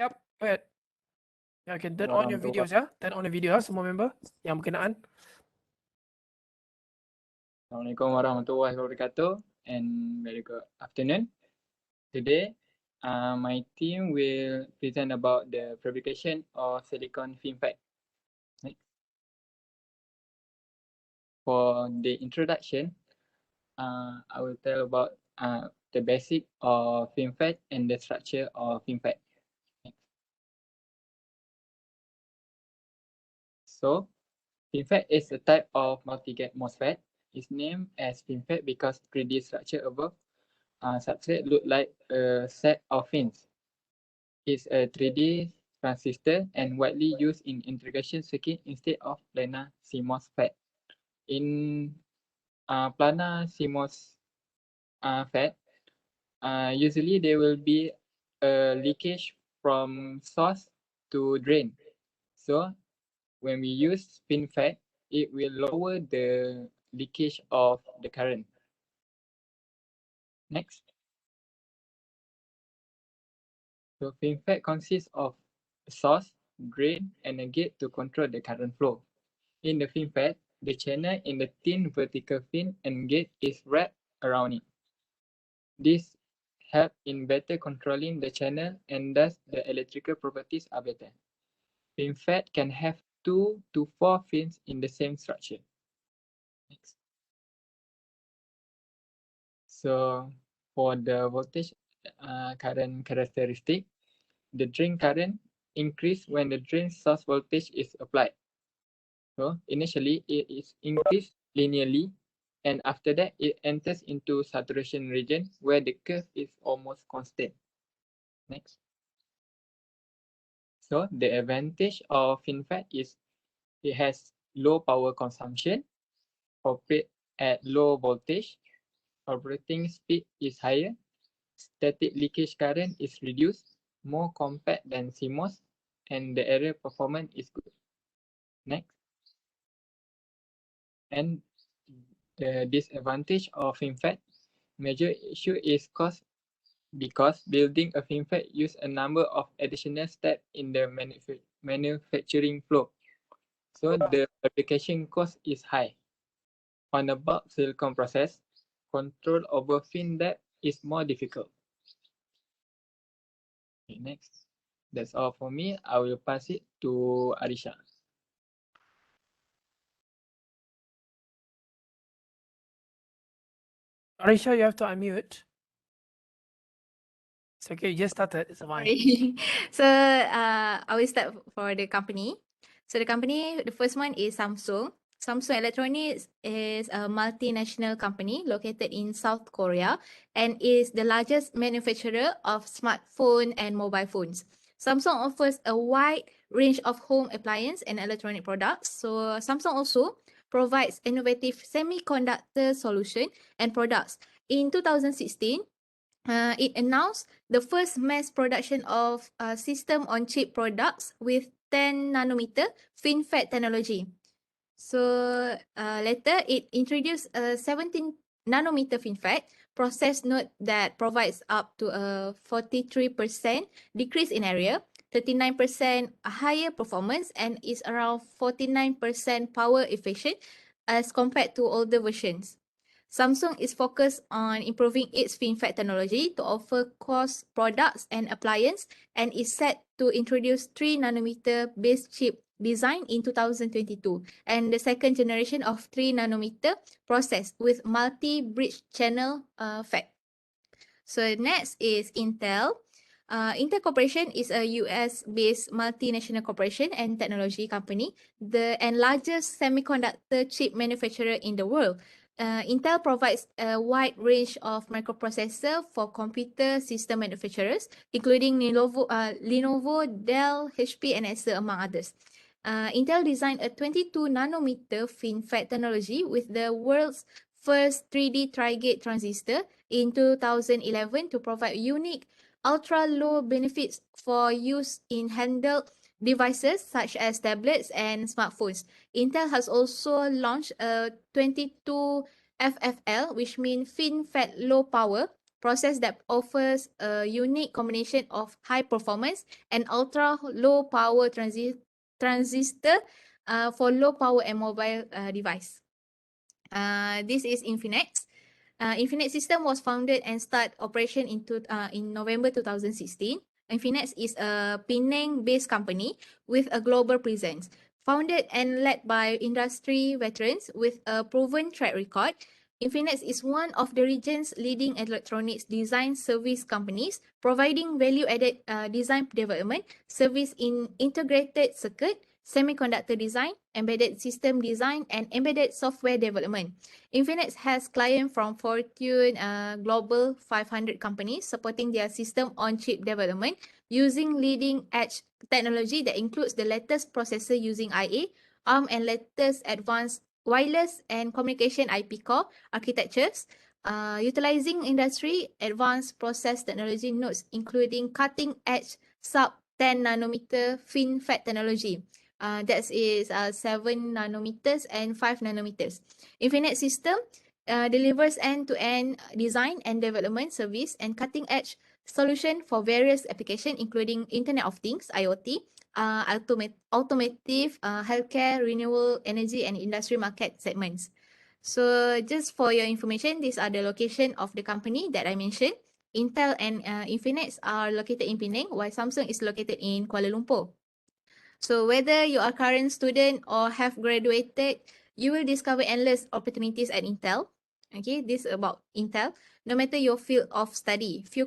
Yep, go ahead. Ya, okay, turn on your videos ya. Turn on the video semua member yang berkenaan. Assalamualaikum warahmatullahi wabarakatuh and very good afternoon. Today, my team will present about the fabrication of silicon FinFET. For the introduction, I will tell about the basic of FinFET and the structure of FinFET. So, FinFET is a type of multi-gate MOSFET. It's named as FinFET because 3D structure above substrate look like a set of fins. It's a 3D transistor and widely used in integration circuit instead of planar CMOS FET. In planar CMOS FET, usually there will be a leakage from source to drain. So when we use FinFET, it will lower the leakage of the current. Next. So FinFET consists of a source, drain, and a gate to control the current flow. In the FinFET, the channel in the thin vertical fin and gate is wrapped around it. This helps in better controlling the channel and thus the electrical properties are better. FinFET can have 2 to 4 fins in the same structure. Next. So for the voltage current characteristic, the drain current increase when the drain source voltage is applied. So initially it is increased linearly, and after that it enters into saturation region where the curve is almost constant. Next. So the advantage of FinFET is it has low power consumption, operate at low voltage, operating speed is higher, static leakage current is reduced, more compact than CMOS, and the error performance is good. Next. And the disadvantage of FinFET major issue is cost because building a FinFET use a number of additional steps in the manufacturing flow. So the fabrication cost is high. On the bulk silicon process, control over fin depth is more difficult. Okay, next. That's all for me. I will pass it to Arisha. Arisha, you have to unmute. It's okay, you just started, it's fine. So I will start for the company. So the company, the first one is Samsung. Samsung Electronics is a multinational company located in South Korea and is the largest manufacturer of smartphone and mobile phones. Samsung offers a wide range of home appliance and electronic products. So Samsung also provides innovative semiconductor solution and products. In 2016, it announced the first mass production of system-on-chip products with 10 nanometer FinFET technology. So later, it introduced a 17 nanometer FinFET process node that provides up to a 43% decrease in area, 39% higher performance, and is around 49% power efficient as compared to older versions. Samsung is focused on improving its FinFET technology to offer cost products and appliance and is set to introduce 3 nanometer base chip design in 2022 and the second generation of 3 nanometer process with multi-bridge channel FET. So next is Intel. Intel Corporation is a US-based multinational corporation and technology company, and largest semiconductor chip manufacturer in the world. Intel provides a wide range of microprocessor for computer system manufacturers, including Lenovo, Dell, HP, and Acer, among others. Intel designed a 22 nanometer FinFET technology with the world's first 3D tri-gate transistor in 2011 to provide unique ultra-low benefits for use in handheld devices such as tablets and smartphones. Intel has also launched a 22 FFL, which means FinFET low power process that offers a unique combination of high performance and ultra low power transistor for low power and mobile device. This is Infinex. Infinex System was founded and start operation in November 2016. Infinex is a Penang-based company with a global presence. Founded and led by industry veterans with a proven track record, Infinex is one of the region's leading electronics design service companies, providing value-added design development, service in integrated circuit, semiconductor design, embedded system design, and embedded software development. Infinex has clients from Fortune Global 500 companies supporting their system-on-chip development using leading-edge technology that includes the latest processor using IA, ARM, and latest advanced wireless and communication IP core architectures, utilizing industry advanced process technology nodes, including cutting-edge sub-10 nanometer FinFET technology. That is 7 nanometers and 5 nanometers. Infinite System delivers end-to-end design and development service and cutting-edge solution for various applications, including Internet of Things, IoT, automotive, healthcare, renewable energy, and industry market segments. So just for your information, these are the location of the company that I mentioned. Intel and Infinex are located in Penang, while Samsung is located in Kuala Lumpur. So whether you are a current student or have graduated, you will discover endless opportunities at Intel. Okay, this is about Intel. No matter your field of study, few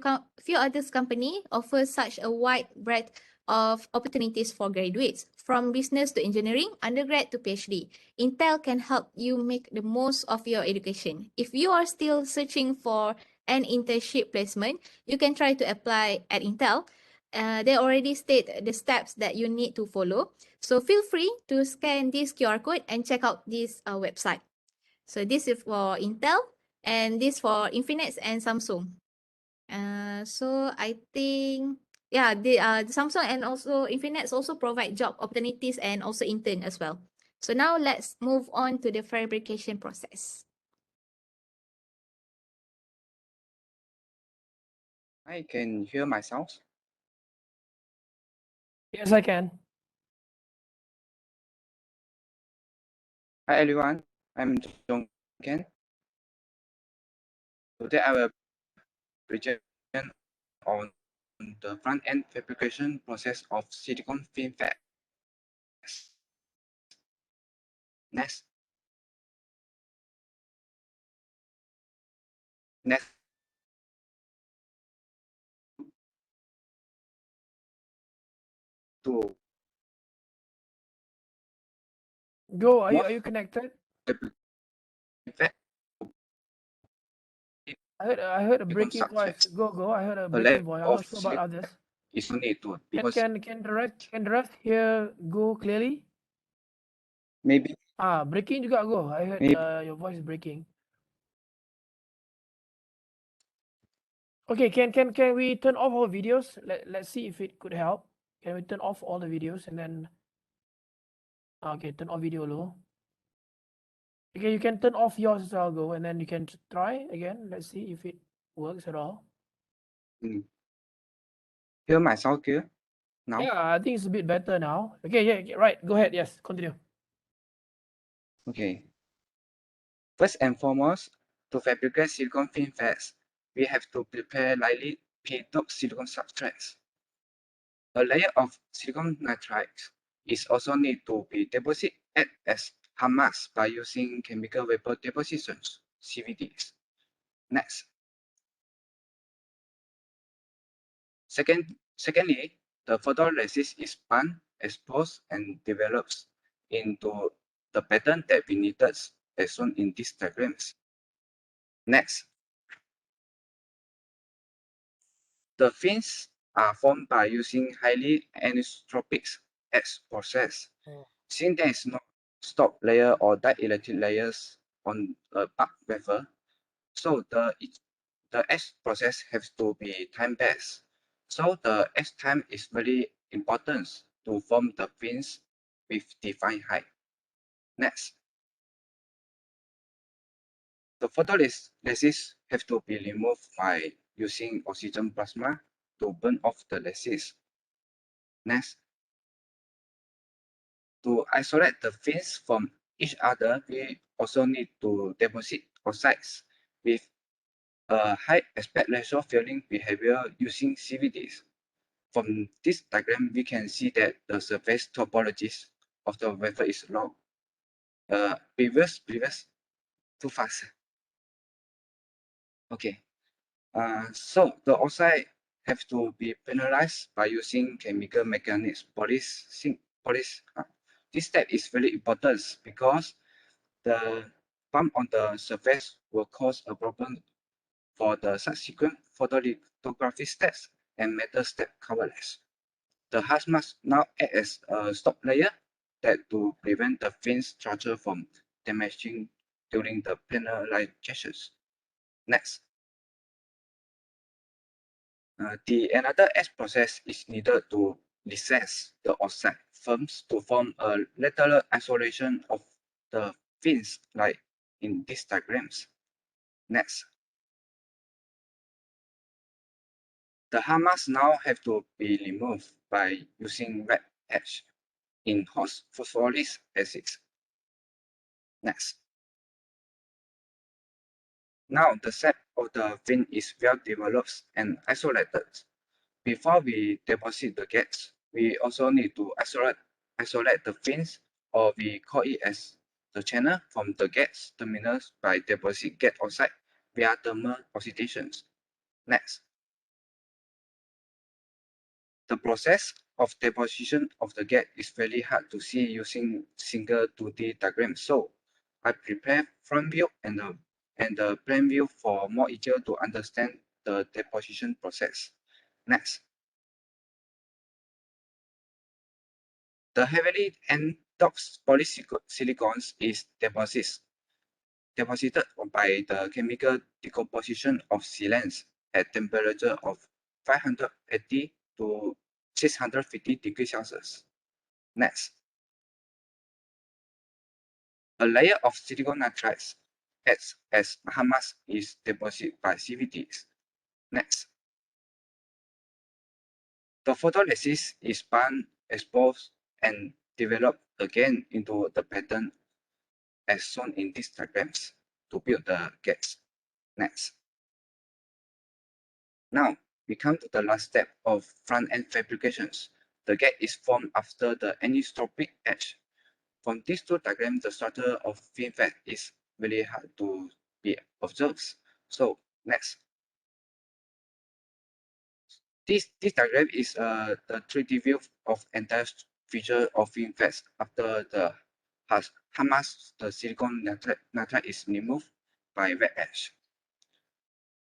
other companies offer such a wide breadth of opportunities for graduates, from business to engineering, undergrad to PhD. Intel can help you make the most of your education. If you are still searching for an internship placement, you can try to apply at Intel. They already state the steps that you need to follow. So feel free to scan this QR code and check out this website. So this is for Intel and this for Infinix and Samsung. So I think, yeah, the Samsung and also Infinix also provide job opportunities and also intern as well. So now let's move on to the fabrication process. I can hear myself. Yes, I can. Hi everyone, I'm Jong Ken. Today I will present on the front-end fabrication process of silicon FinFET. Next. To Go, are you connected? FinFET I heard a breaking voice. substrates. Go. I heard a A breaking layer voice. I'm of not sure about others. is needed to because Can the rest hear Go clearly? maybe Breaking juga Go. I heard Maybe. Your voice is breaking. Okay, can we turn off all videos? Let's see if it could help. Can we turn off all the videos and then okay, turn off video low. Okay, you can turn off yours as well, Go, and then you can try again. Let's see if it works at all. hear myself clear now. Yeah, I think it's a bit better now. Okay, yeah, right. Go ahead. Yes, continue. Okay. First and foremost, to fabricate silicon FinFETs, we have to prepare lightly p-doped silicon substrates. A layer of silicon nitride is also need to be deposited as hard mask by using chemical vapor depositions, CVDs. Next. Secondly, the photoresist is spun, exposed, and develops into the pattern that we needed as shown in these diagrams. Next, the fins are formed by using highly anisotropic etch process. Since there is no stop layer or dielectric layers on a bulk wafer, so the etch process has to be time-based. So the etch time is very important to form the fins with defined height. Next, the photoresist have to be removed by using oxygen plasma to burn off the lattice. Next, to isolate the fins from each other, we also need to deposit oxides with a high aspect ratio failing behavior using CVDs. From this diagram, we can see that the surface topology of the wafer is low. Previous, too fast. Okay. So the oxide have to be penalized by using chemical mechanics. This step is very important because the bump on the surface will cause a problem for the subsequent photolithography steps and metal step coverage. The husk must now act as a stop layer that to prevent the fin structure from damaging during the penalizations. Next. The another etch process is needed to recess the oxide films to form a lateral isolation of the fins, like in these diagrams. Next, the hamas now have to be removed by using wet etch in hot phosphoric acids. Next. Now the set of the fin is well developed and isolated. Before we deposit the gates, we also need to isolate the fins, or we call it as the channel from the gates terminals by deposit gate oxide via thermal oxidations. Next, the process of deposition of the gate is very hard to see using single 2D diagram. So I prepare front view and the plan view for more easier to understand the deposition process. Next. The heavily endoxed polysilicones is deposited by the chemical decomposition of sealants at temperature of 580 to 650 degrees Celsius. Next, a layer of silicon nitrides acts as humus is deposited by CVDs. Next, the photolysis is spun, exposed, and developed again into the pattern as shown in these diagrams to build the gates. Next. Now, we come to the last step of front-end fabrications. The gate is formed after the anisotropic etch. From these two diagrams, the structure of FinFET is really hard to be observed. So, next. This diagram is the 3D view of entire feature of FinFET after the Hamas, the silicon nitride is removed by wet etch.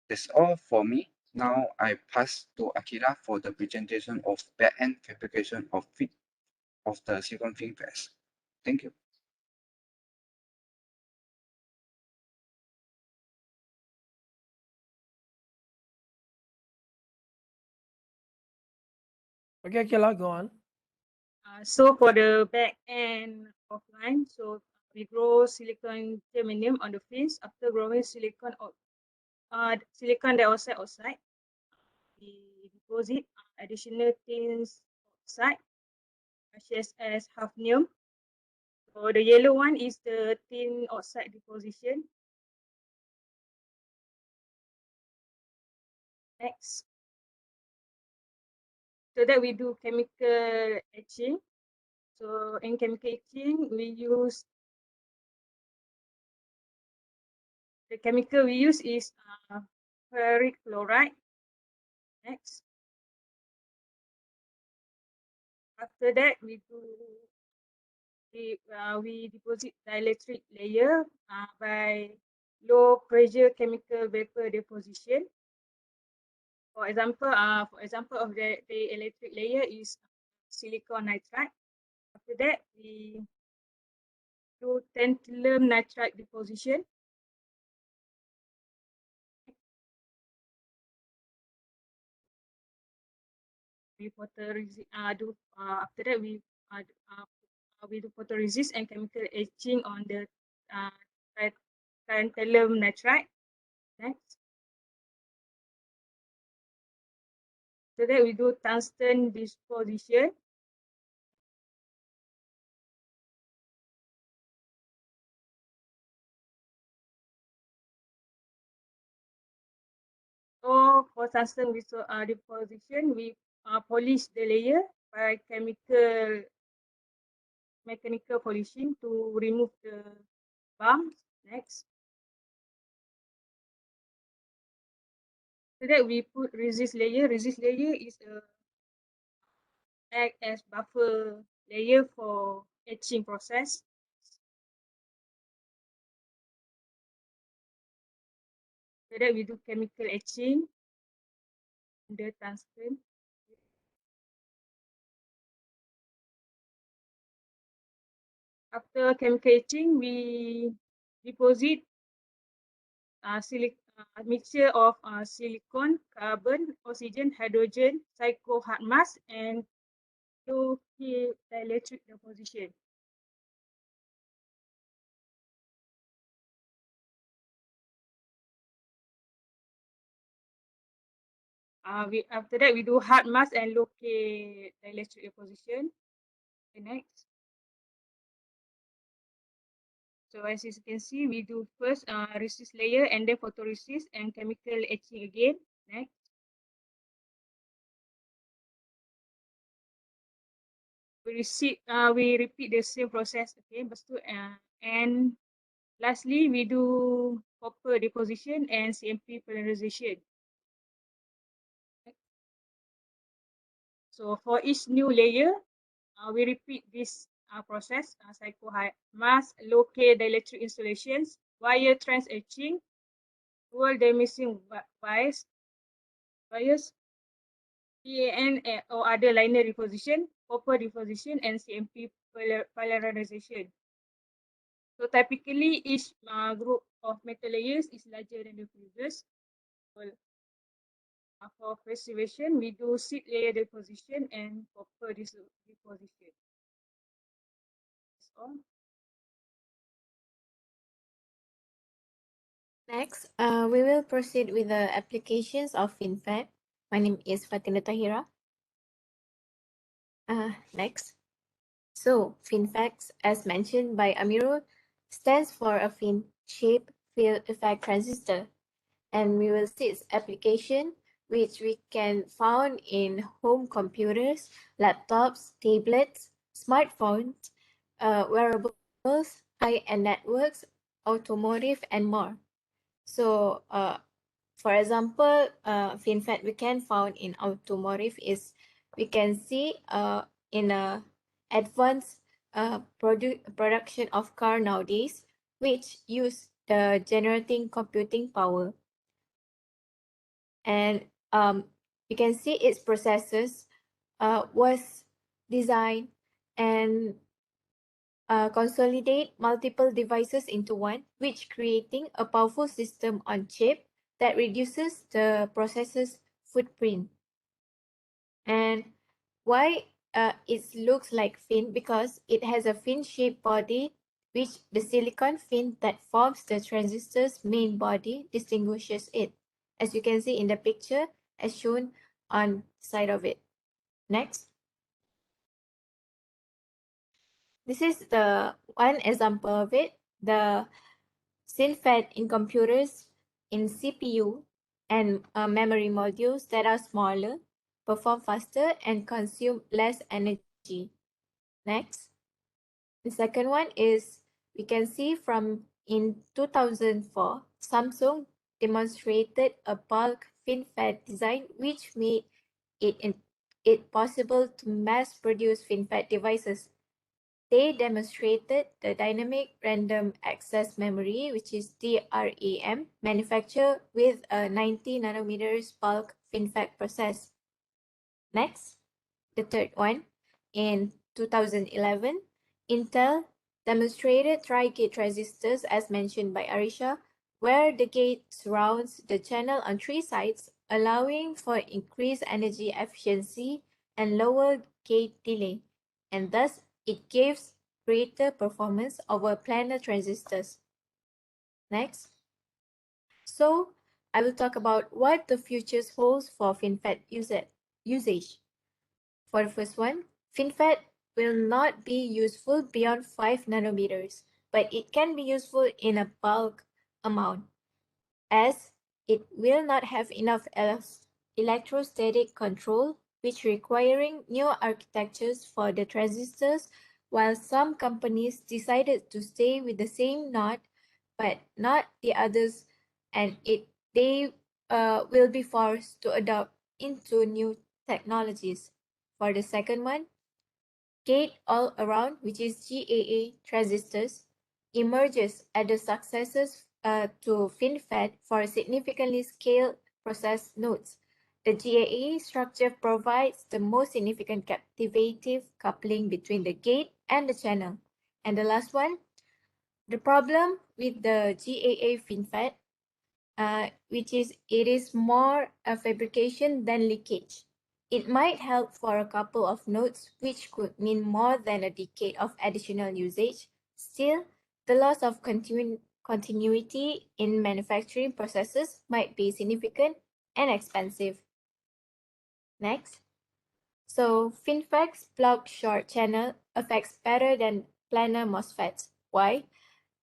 That's all for me. Now I pass to Akira for the presentation of back-end fabrication of the silicon FinFET. Thank you. Okay, Akila, go on. So for the back end of line, so we grow silicon germanium on the fins. After growing silicon dioxide oxide, we deposit additional tin oxide, such as hafnium. So the yellow one is the tin oxide deposition. Next. So that we do chemical etching. So in chemical etching, we use the chemical we use is ferric chloride. Next. After that, we deposit dielectric layer by low pressure chemical vapor deposition. For example, of the electric layer is silicon nitride. After that, we do tantalum nitride deposition. We photoresist. After that, we do photoresist and chemical etching on the tantalum nitride. Next. After that, we do tungsten disposition. So for tungsten deposition, we polish the layer by mechanical polishing to remove the bumps. Next. After that, we put resist layer. Resist layer is act as buffer layer for etching process. After that, we do chemical etching the tungsten. After chemical etching, we deposit mixture of silicon, carbon, oxygen, hydrogen, psycho hard mask, and low K dielectric deposition. After that, we do hard mask and low K dielectric deposition. Okay, next. So as you can see, we do first resist layer and then photoresist and chemical etching again. Next. We repeat the same process. Okay, and lastly, we do copper deposition and CMP polarization. So for each new layer, we repeat this process, psycho high mask, low K dielectric installations, wire trans etching, dual diminishing bias, PAN or other liner deposition, copper deposition, and CMP polarization. So typically, each group of metal layers is larger than the previous. For preservation, we do seed layer deposition and copper deposition. That's all. Next, we will proceed with the applications of FinFET. My name is Fatina Tahira. Next. So, FinFET, as mentioned by Amirul, stands for a fin shape field effect transistor, and we will see its application, which we can found in home computers, laptops, tablets, smartphones, wearables, high-end networks, automotive, and more. So, for example, FinFET we can found in automotive is we can see in a advanced production of car nowadays, which use the generating computing power. And you can see its processes was designed and consolidate multiple devices into one, which creating a powerful system on chip that reduces the processor's footprint. And why it looks like fin? Because it has a fin-shaped body, which the silicon fin that forms the transistor's main body distinguishes it, as you can see in the picture as shown on side of it. Next. This is the one example of it. The FinFET in computers, in CPU and memory modules that are smaller, perform faster and consume less energy. Next. The second one is we can see from in 2004, Samsung demonstrated a bulk FinFET design which made it possible to mass produce FinFET devices. They demonstrated the dynamic random access memory, which is DRAM, manufactured with a 90 nanometers bulk FinFET process. Next, the third one, in 2011, Intel demonstrated tri-gate transistors as mentioned by Arisha, where the gate surrounds the channel on three sides, allowing for increased energy efficiency and lower gate delay, and thus it gives greater performance over planar transistors. Next. So, I will talk about what the futures holds for FinFET usage. usage. For the first one, FinFET will not be useful beyond 5 nanometers, but it can be useful in a bulk amount, as it will not have enough electrostatic control, which requiring new architectures for the transistors, while some companies decided to stay with the same node but not the others, and they will be forced to adopt into new technologies. For the second one, gate all around, which is GAA transistors, emerges as the successors to FinFET for significantly scaled process nodes. The GAA structure provides the most significant captivative coupling between the gate and the channel. And the last one, the problem with the GAA FinFET, which is it is more a fabrication than leakage. It might help for a couple of nodes, which could mean more than a decade of additional usage. Still, the loss of continuity in manufacturing processes might be significant and expensive. Next. So, FinFET's block short channel affects better than planar MOSFETs. Why?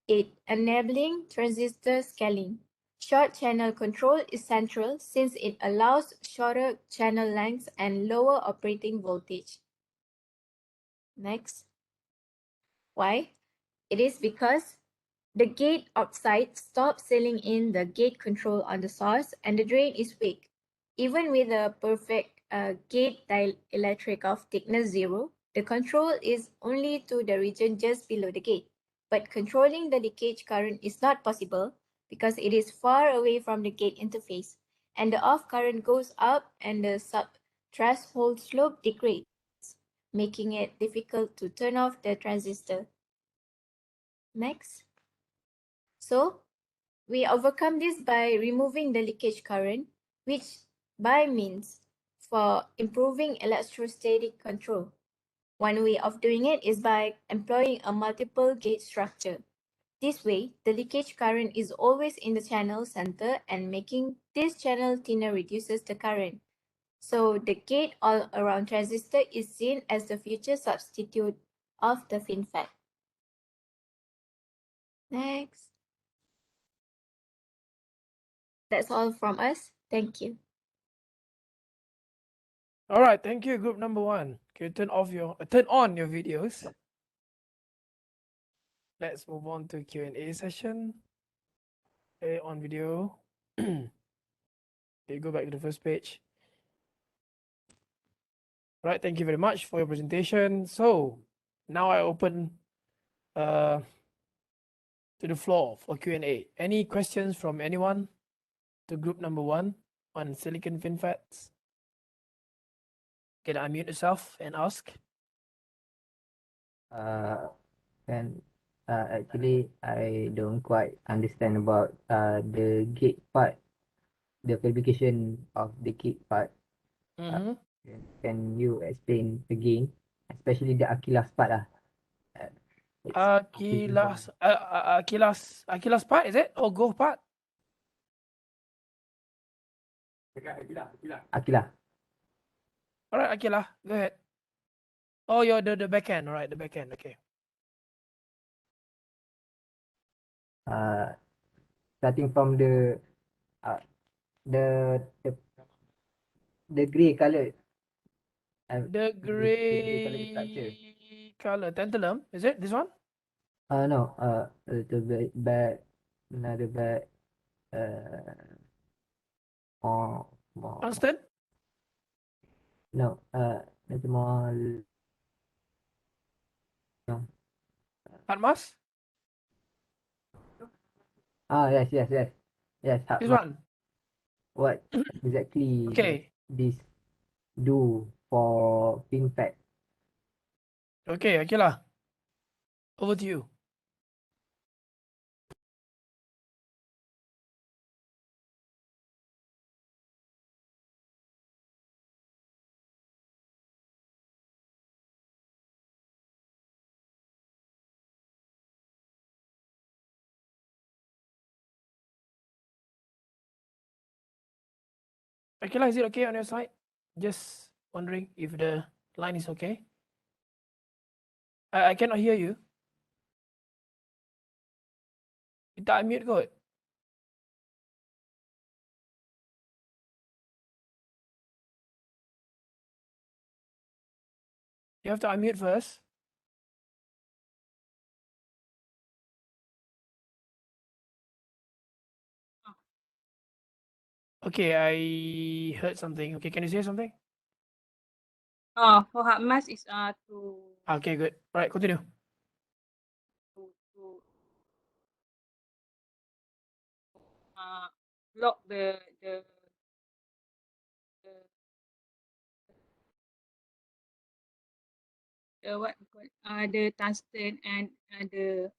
It enabling transistor scaling. Short channel control is central since it allows shorter channel lengths and lower operating voltage. Next. Why? It is because the gate oxide stops sealing in the gate control on the source and the drain is weak. Even with a perfect gate dielectric of thickness 0, the control is only to the region just below the gate. But controlling the leakage current is not possible because it is far away from the gate interface, and the off current goes up and the sub-threshold slope degrades, making it difficult to turn off the transistor. Next. So, we overcome this by removing the leakage current, which by means for improving electrostatic control. One way of doing it is by employing a multiple gate structure. This way, the leakage current is always in the channel center, and making this channel thinner reduces the current. So the gate all-around transistor is seen as the future substitute of the FinFET. Next. That's all from us. Thank you. All right, thank you, group number one. Can you turn on your videos? Let's move on to Q&A session. Okay, on video. Okay, go back to the first page. All right, thank you very much for your presentation. So now I open to the floor for Q&A. Any questions from anyone to group number one on silicon FinFETs? Can I unmute yourself and ask? And actually, I don't quite understand about the gate part, the fabrication of the gate part. Mm-hmm. Can you explain again, especially the Akilas part lah? Akilas part, is it? Or Go part? Akilah. All right, Akilah, go ahead. Oh, you're the back end. All right, the back end. Okay. Starting from the the grey color. The gray color tantalum, is it this one? No, a little bit back, another back, more. Tungsten? No, little more. No. Hatmas? Yes. Yes, This Hatmas. one? What exactly Okay. this do for FinFET? Okay, Akilah. Over to you. Akilah, is it okay on your side? Just wondering if the line is okay. I cannot hear you. Kita unmute kot. You have to unmute first. Okay, I heard something. Okay, can you say something? For hard mask is Okay, good. All right, continue. to block the what we call the tungsten and the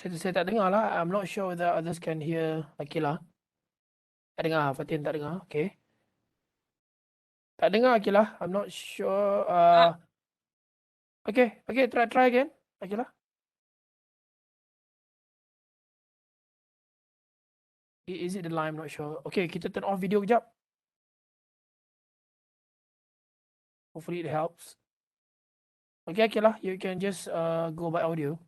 Saya tak dengar lah. I'm not sure whether others can hear Akila. Tak dengar, Fatin tak dengar. Okay. Tak dengar Akila. I'm not sure. Okay, try again, Akila. Is it the line? I'm not sure. Okay, kita turn off video kejap. Hopefully it helps. Okay, Akila, you can just go by audio.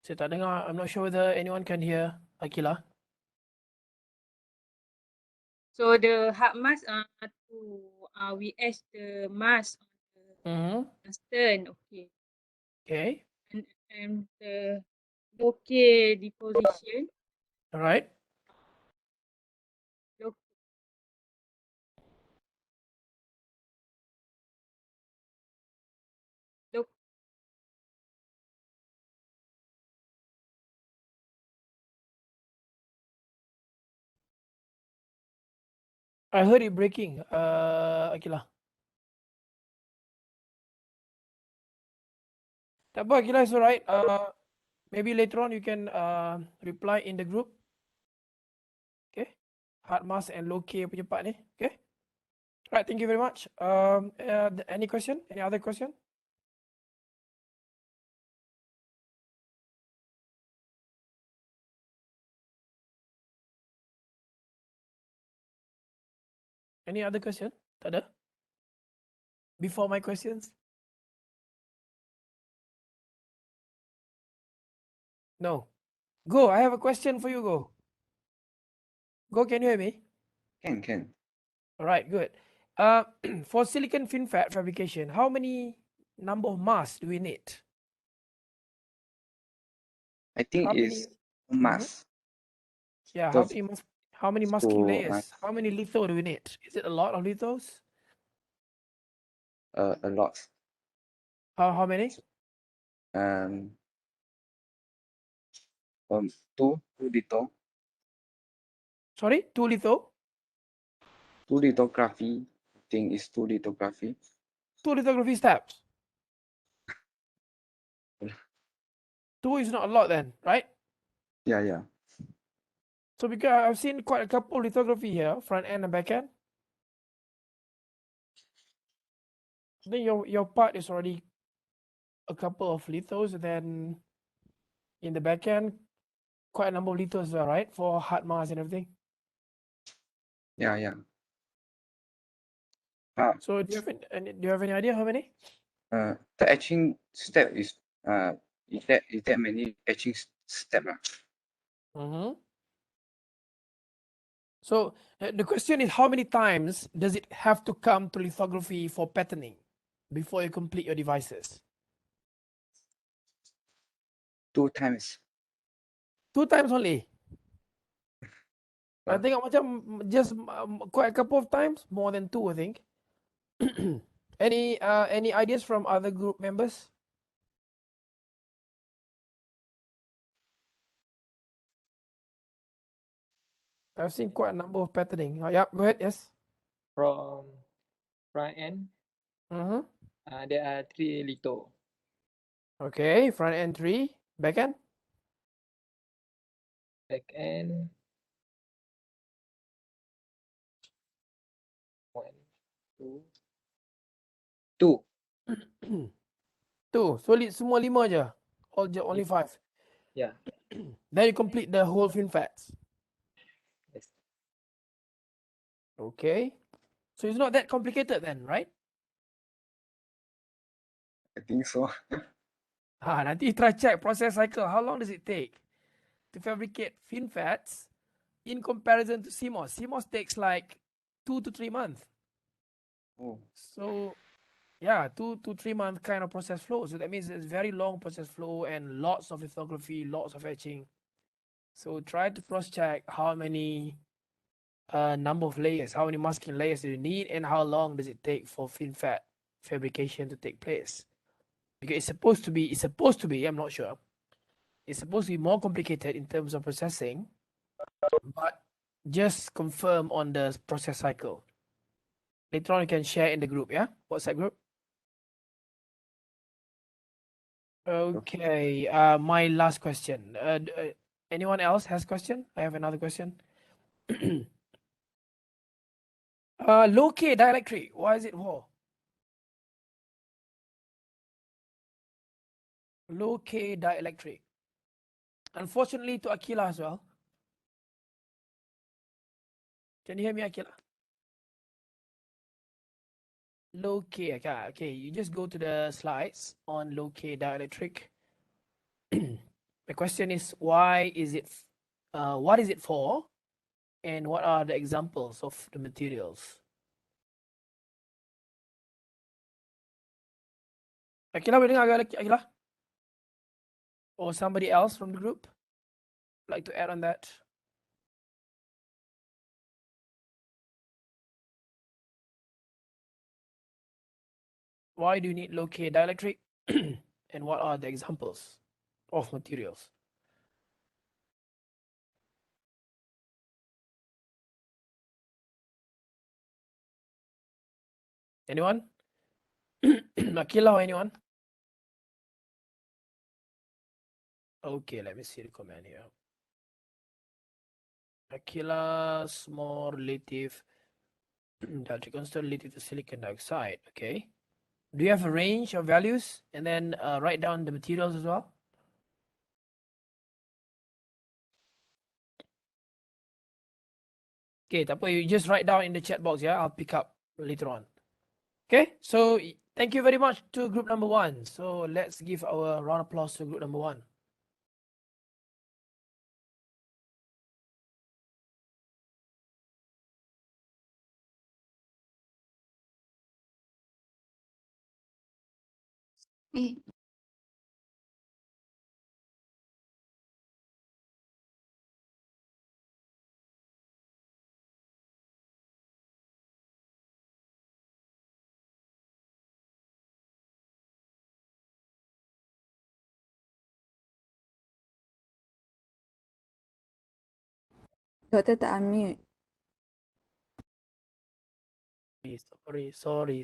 Saya tak dengar. I'm not sure whether anyone can hear Akila. so the hard mask to we etch the mask on Mm-hmm. the tungsten. Okay. Okay. And the bokeh deposition. All right. I heard it breaking, Akila. Tak apa, Akila, it's alright. Maybe later on you can reply in the group. Okay. Hard mask and low K punya part ni. Okay. Right, thank you very much. Any question? Any other question? Any other question? Tak ada? Before my questions? No. Go, I have a question for you, Go. Go, can you hear me? Can. All right, good. For silicon FinFET fabrication, how many number of masks do we need? I think How it's many? mask. Yeah, Because how many masking to layers? How many litho do we need? Is it a lot of lithos? a lot. How many? Two litho. Sorry, 2 litho? Two lithography. I think it's two lithography. 2 lithography steps. 2 is not a lot then, right? Yeah. So because I've seen quite a couple lithography here, front end and back end. Then your part is already a couple of lithos, and then in the back end, quite a number of lithos as well, right? For hard mask and everything. Yeah. So do you have any idea how many? The etching step is that many etching step lah. Mm-hmm. So the question is, how many times does it have to come to lithography for patterning before you complete your devices? 2 times. 2 times only. I think macam just quite a couple of times, more than 2, I think. Any ideas from other group members? I've seen quite a number of patterning. Yeah, go ahead. Yes. From front end, Mm-hmm. there are 3 litho. Okay, front end 3, back end. Back end 1. Two. Two. So semua 5 je. Only 5. Yeah. Then you complete the whole FinFETs. Yes. Okay. So it's not that complicated then, right? I think so. Nanti try check process cycle. How long does it take to fabricate FinFETs in comparison to CMOS? CMOS takes like 2 to 3 months. Oh, So yeah, 2 to 3 month kind of process flow. So that means it's very long process flow and lots of lithography, lots of etching. So try to cross check how many number of layers, how many masking layers do you need, and how long does it take for FinFET fabrication to take place? Because it's supposed to be, I'm not sure. It's supposed to be more complicated in terms of processing, but just confirm on the process cycle. Later on, you can share in the group, yeah? WhatsApp group. Okay, my last question. Anyone else has question? I have another question. Low K dielectric, why is it for? Low K dielectric. Unfortunately to Akila as well. Can you hear me, Akila? Low K, okay. You just go to the slides on low K dielectric. The question is, what is it for? And what are the examples of the materials? Akila, boleh dengar Akila? Or somebody else from the group like to add on that? Why do you need low K dielectric? And what are the examples of materials? Anyone? Akila or anyone? Okay, let me see the comment here. Akila's more relative dielectric constant relative to silicon dioxide. Okay. Do you have a range of values and then write down the materials as well? Okay, tak apa, you just write down in the chat box, yeah? I'll pick up later on. Okay, so thank you very much to group number 1. So let's give our round of applause to group number 1. Eh, Doktor tak unmute. Sorry.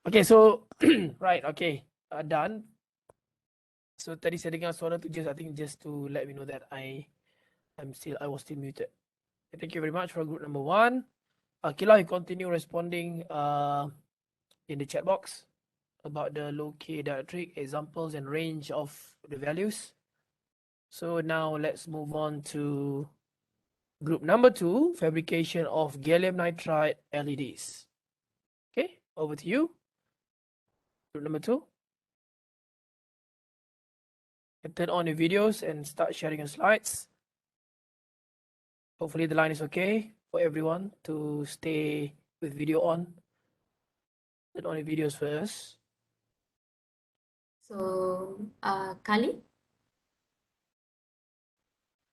Okay, so right, okay, done. So tadi saya dengar suara tu just, I think just to let me know that I was still muted. Thank you very much for group number 1. Akila, you continue responding in the chat box about the low K dielectric examples and range of the values. So now let's move on to group number 2, fabrication of gallium nitride LEDs. Okay, over to you. Group number 2. And turn on your videos and start sharing your slides. Hopefully the line is okay for everyone to stay with video on. Turn on your videos first. So, Kali,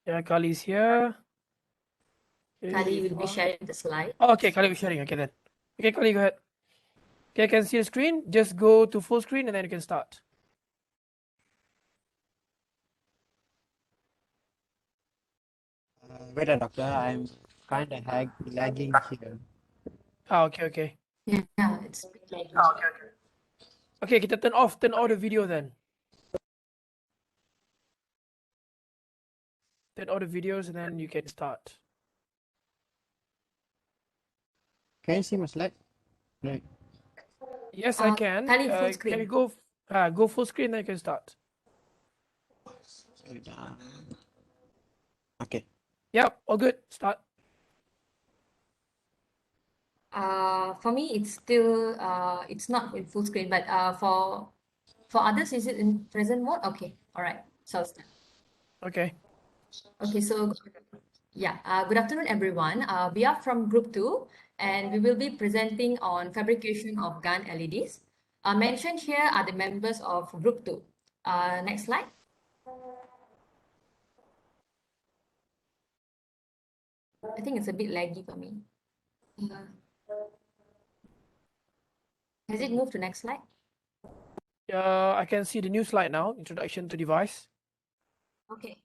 Yeah, Kali's here. Kali will be sharing the slide. Oh, okay, Kali will be sharing. Okay then. Okay, Kali, go ahead. Okay, I can see the screen. Just go to full screen and then you can start. Wait a doctor, I'm kind of lagging here. Okay. Yeah, it's a bit laggy. Okay, kita turn off the video then. Turn all the videos and then you can start. Can you see my slide? No. Yes, I can. Kali full Can screen. you go full screen, then you can start. Okay. Yep, all good. Start. For me, it's still it's not in full screen, but for others, is it in present mode? Okay, all right. So I'll start. Okay. Okay, so yeah, good afternoon, everyone. We are from Group 2, and we will be presenting on fabrication of GaN LEDs. Mentioned here are the members of Group 2. Next slide. I think it's a bit laggy for me. Has it moved to next slide? I can see the new slide now. Introduction to device. Okay.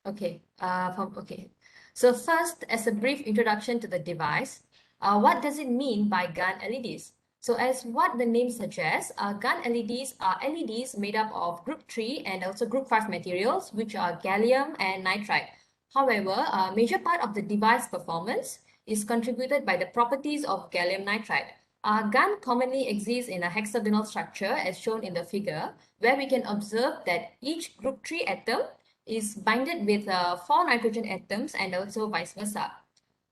Okay. Okay. So first, as a brief introduction to the device, what does it mean by GaN LEDs? So as what the name suggests, GaN LEDs are LEDs made up of group 3 and also group 5 materials, which are gallium and nitride. However, a major part of the device performance is contributed by the properties of gallium nitride. GaN commonly exists in a hexagonal structure as shown in the figure, where we can observe that each group 3 atom is binded with 4 nitrogen atoms and also vice versa.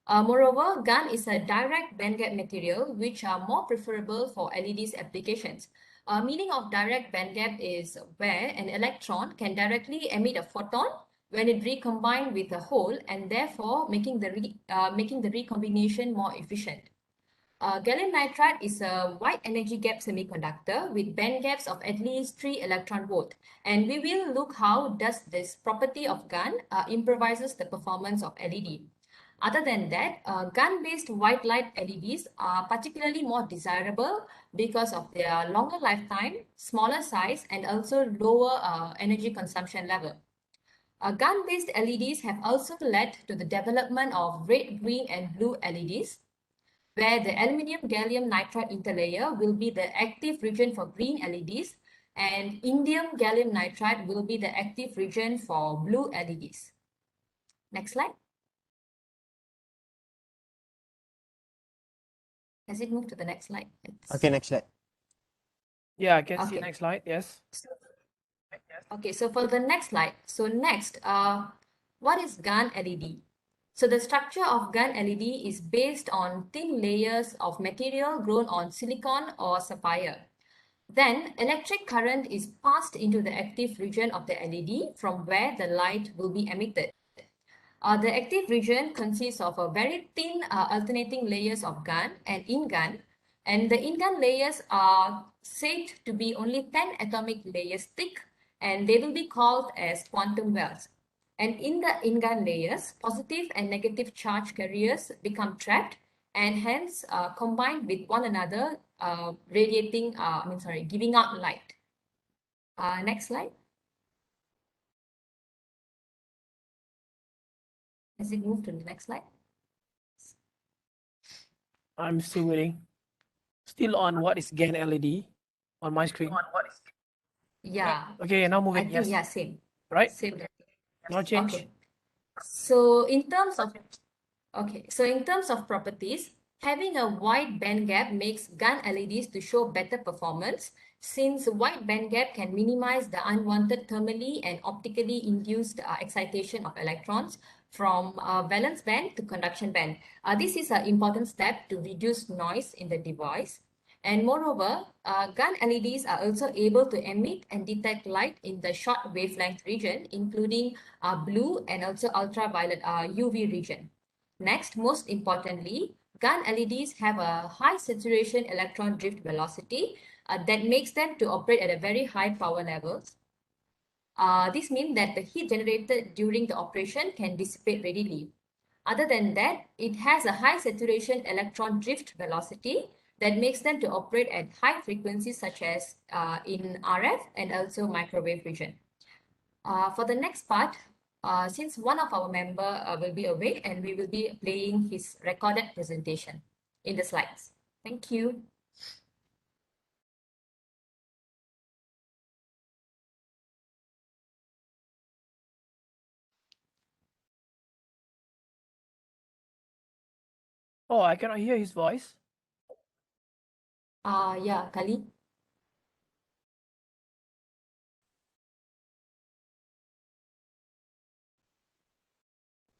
Moreover, GaN is a direct bandgap material which are more preferable for LEDs applications. Meaning of direct bandgap is where an electron can directly emit a photon when it recombined with a hole, and therefore making the recombination more efficient. Gallium nitride is a wide energy gap semiconductor with band gaps of at least 3 electron volt. And we will look how does this property of GaN improvises the performance of LED. Other than that, GaN-based white light LEDs are particularly more desirable because of their longer lifetime, smaller size, and also lower energy consumption level. GaN-based LEDs have also led to the development of red, green, and blue LEDs, where the aluminium gallium nitride interlayer will be the active region for green LEDs, and indium gallium nitride will be the active region for blue LEDs. Next slide. Has it moved to the next slide? Okay, next slide. Yeah, I can see Okay. next slide. Yes. Okay, so for the next slide, so next, what is GaN LED? So the structure of GaN LED is based on thin layers of material grown on silicon or sapphire. Then electric current is passed into the active region of the LED from where the light will be emitted. The active region consists of a very thin alternating layers of GaN and InGaN, and the InGaN layers are said to be only 10 atomic layers thick, and they will be called as quantum wells. And in the InGaN layers, positive and negative charge carriers become trapped and hence combined with one another, giving out light. Next slide. Has it moved to the next slide? I'm still waiting. Still on what is GaN LED on my screen. Yeah. Okay, now I moving. think, Yes. yeah, same. Right. Same. No change. Okay. So in terms of properties, having a wide band gap makes GaN LEDs to show better performance, since wide band gap can minimize the unwanted thermally and optically induced excitation of electrons from valence band to conduction band. This is an important step to reduce noise in the device. And moreover, GaN LEDs are also able to emit and detect light in the short wavelength region, including blue and also ultraviolet UV region. Next, most importantly, GaN LEDs have a high saturation electron drift velocity that makes them to operate at a very high power levels. This means that the heat generated during the operation can dissipate readily. Other than that, it has a high saturation electron drift velocity that makes them to operate at high frequencies such as in RF and also microwave region. For the next part, since one of our member will be away, and we will be playing his recorded presentation in the slides. Thank you. Oh, I cannot hear his voice. Yeah, Kali.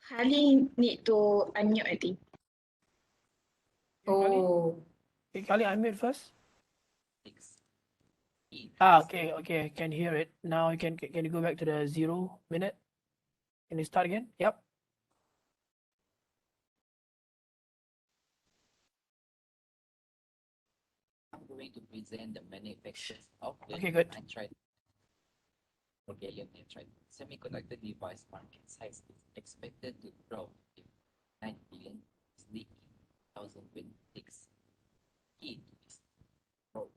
Kali need to unmute, I think. Kali? Oh, Okay, Kali, unmute first. Okay, okay, I can hear it. Now can you go back to the 0 minute? Can you start again? Yep. I'm going to present the manufacturers of the Okay, good. nitride or gallium nitride semiconductor device market size is expected to grow to 9 billion USD in 2026. Key to this growth,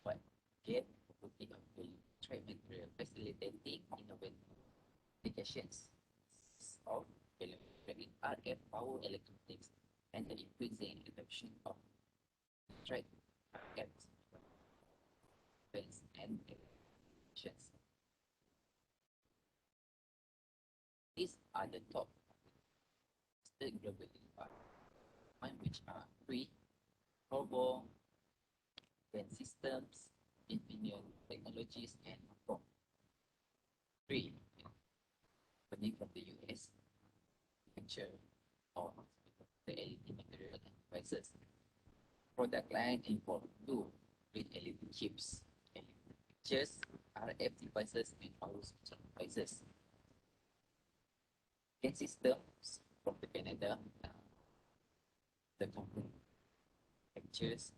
one, get putting of the nitride material facilitating innovative applications of gallium nitride in RF power electronics and the increasing adoption of nitride markets and applications. These are the top globally, one which are three Turbo, then systems, Infineon Technologies, and four. Three company from the US manufacture of the LED material and devices. Product line involve two with LED chips, LED pictures, RF devices, and power switching devices. Then systems from the Canada, the company manufactures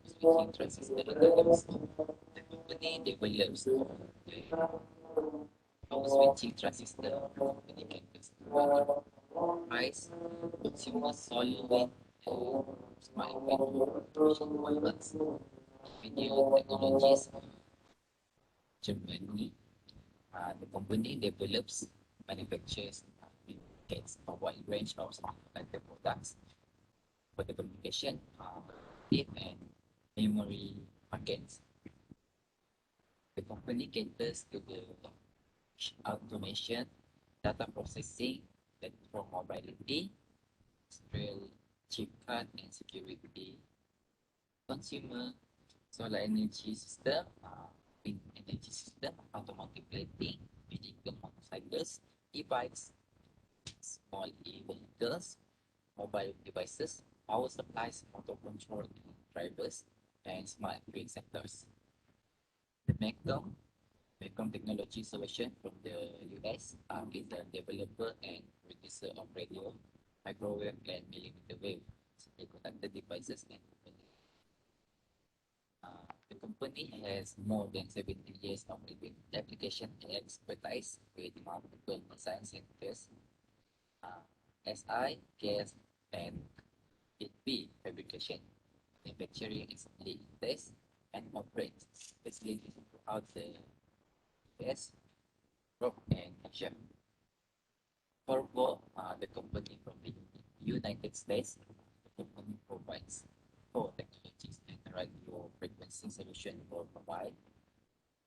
switching transistor items. The company develops the power switching transistor. The company can customize price, consumer solid, smart requirements, video technologies. Germany, the company develops, manufactures, gets a wide range of semiconductor products for the communication, chip and memory markets. The company caters to the automation, data processing, that for mobility, industrial chip card and security, consumer, solar energy system, wind energy system, automotive lighting, medical motorcycles, e-bikes, small e-vehicles, mobile devices, power supplies, motor control drivers, and smart grid sectors. The Macom Technology Solution from the US is a developer and producer of radio, microwave, and millimeter wave semiconductor devices and the company has more than 70 years of application expertise with multiple design centers, SI, gas, and B fabrication, manufacturing, assembly, test, and operates facilities throughout the US, Europe, and Asia. Turbo, the company from the United States, the company provides four technologies and radio frequency solution for mobile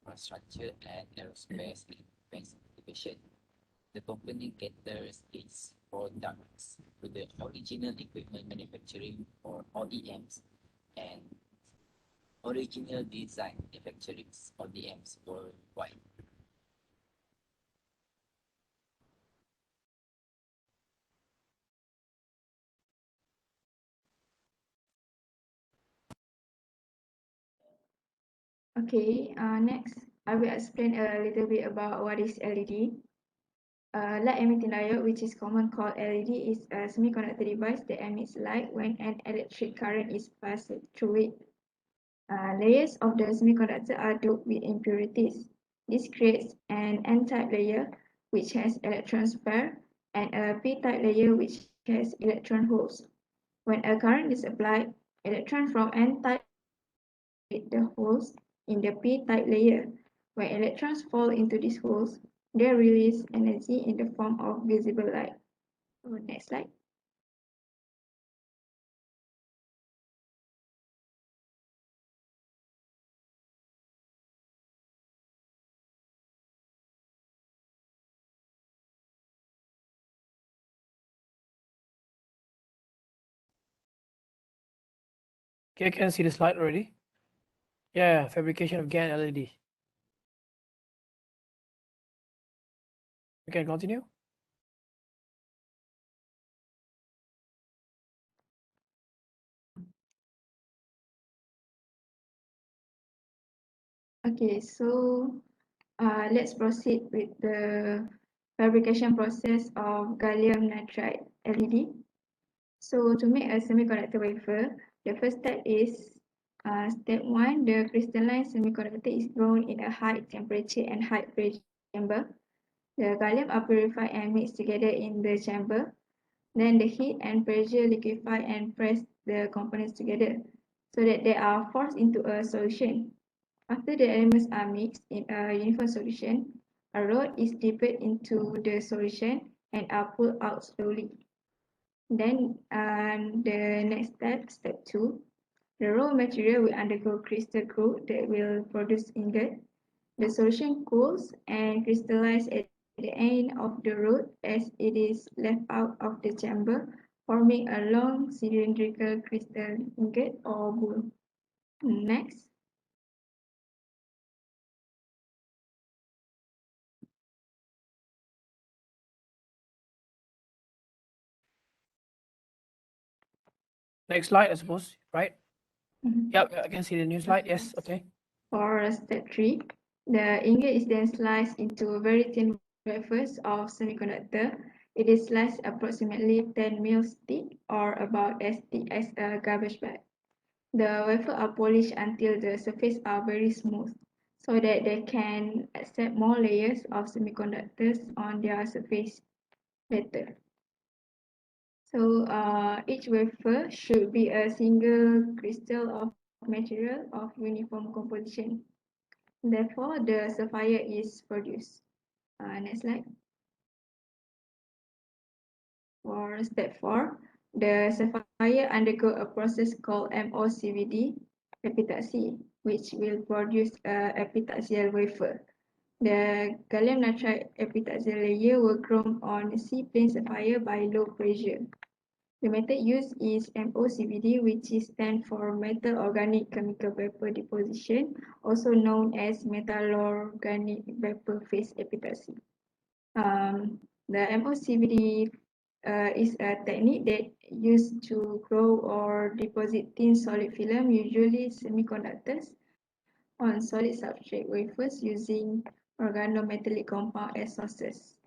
infrastructure and aerospace and defense application. The company caters its products to the original equipment manufacturing or OEMs and original design manufacturing ODMs worldwide. Okay, next, I will explain a little bit about what is LED. Light emitting diode, which is common called LED, is a semiconductor device that emits light when an electric current is passed through it. Layers of the semiconductor are doped with impurities. This creates an N-type layer, which has electrons pair, and a P-type layer, which has electron holes. When a current is applied, electrons from N-type hit the holes in the P-type layer. When electrons fall into these holes, they release energy in the form of visible light. Next slide. Okay, can see the slide already? Yeah, fabrication of GaN LED. We can continue. Okay, so let's proceed with the fabrication process of gallium nitride LED. So to make a semiconductor wafer, the first step is step 1, the crystalline semiconductor is grown in a high temperature and high pressure chamber. The gallium are purified and mixed together in the chamber. Then the heat and pressure liquefy and press the components together so that they are forced into a solution. After the elements are mixed in a uniform solution, a rod is dipped into the solution and are pulled out slowly. Then the next step, step 2, the raw material will undergo crystal growth that will produce ingot. The solution cools and crystallizes at the end of the rod as it is left out of the chamber, forming a long cylindrical crystal ingot or bowl. Next. Next slide, I suppose, right? Mhm. Yep, I can see the new slide. Yes, okay. For step 3, the ingot is then sliced into very thin wafers of semiconductor. It is sliced approximately 10 mils thick or about as thick as a garbage bag. The wafer are polished until the surface are very smooth so that they can accept more layers of semiconductors on their surface better. So each wafer should be a single crystal of material of uniform composition. Therefore, the sapphire is produced. Next slide. For step 4, the sapphire undergo a process called MOCVD epitaxy, which will produce a epitaxial wafer. The gallium nitride epitaxial layer will grow on C-plane sapphire by low pressure. The method used is MOCVD, which stands for Metal Organic Chemical Vapor Deposition, also known as Metal-Organic Vapor Phase Epitaxy. The MOCVD is a technique that used to grow or deposit thin solid film, usually semiconductors, on solid substrate wafers using organometallic compound as sources.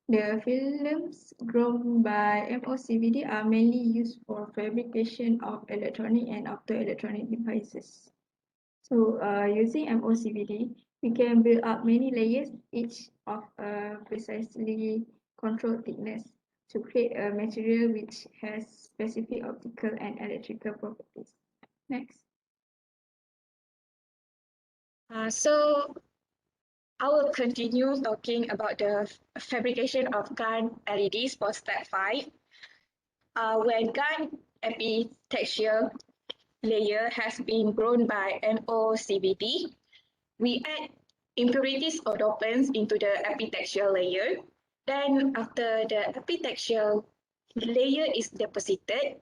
The films grown by MOCVD are mainly used for fabrication of electronic and optoelectronic devices. So using MOCVD, we can build up many layers, each of a precisely controlled thickness, to create a material which has specific optical and electrical properties. Next. So I will continue talking about the fabrication of GaN LEDs for step 5. When GaN epitaxial layer has been grown by MOCVD, we add impurities or dopants into the epitaxial layer. Then after the epitaxial layer is deposited,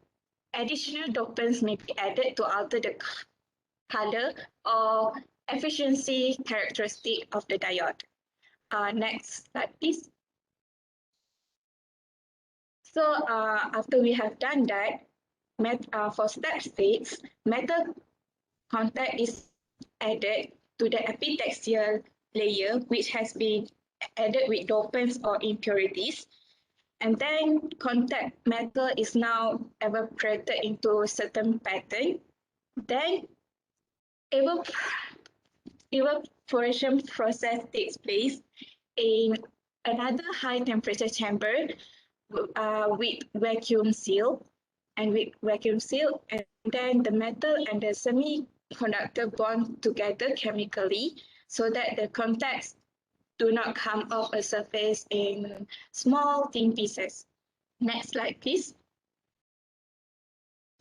additional dopants may be added to alter the color or efficiency characteristic of the diode. Next slide, please. So after we have done that, for step 6, metal contact is added to the epitaxial layer, which has been added with dopants or impurities. And then contact metal is now evaporated into a certain pattern. Then evaporation process takes place in another high temperature chamber with vacuum seal and then the metal and the semiconductor bond together chemically so that the contacts do not come off a surface in small thin pieces. Next slide, please.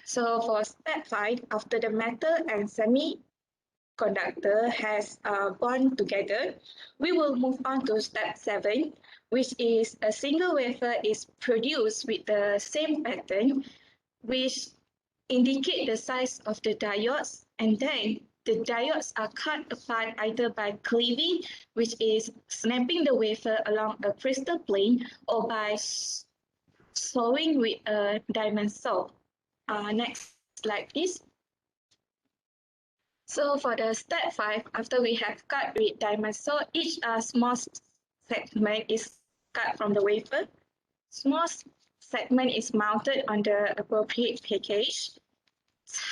So for step 5, after the metal and semiconductor has bond together, we will move on to step 7, which is a single wafer is produced with the same pattern, which indicate the size of the diodes, and then the diodes are cut apart either by cleaving, which is snapping the wafer along a crystal plane, or by sewing with a diamond saw. Next slide, please. So for the step 5, after we have cut with diamond saw, each small segment is cut from the wafer. Small segment is mounted on the appropriate package.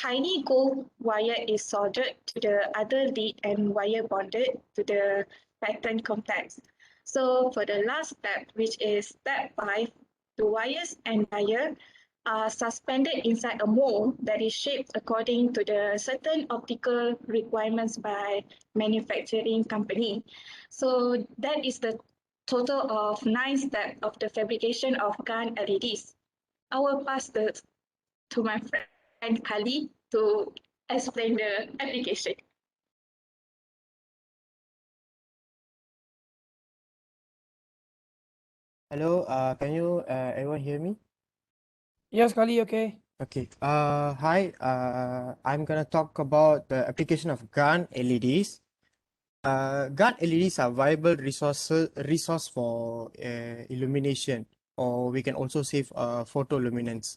Tiny gold wire is soldered to the other lead and wire bonded to the pattern complex. So for the last step, which is step 5, the wires and wire are suspended inside a mold that is shaped according to the certain optical requirements by manufacturing company. So that is the total of 9 steps of the fabrication of GaN LEDs. I will pass to my friend Kali to explain the application. Hello, can you everyone hear me? Yes, Kali, okay. Okay. Hi. I'm gonna talk about the application of GaN LEDs. GaN LEDs are viable resource for illumination, or we can also say photoluminance.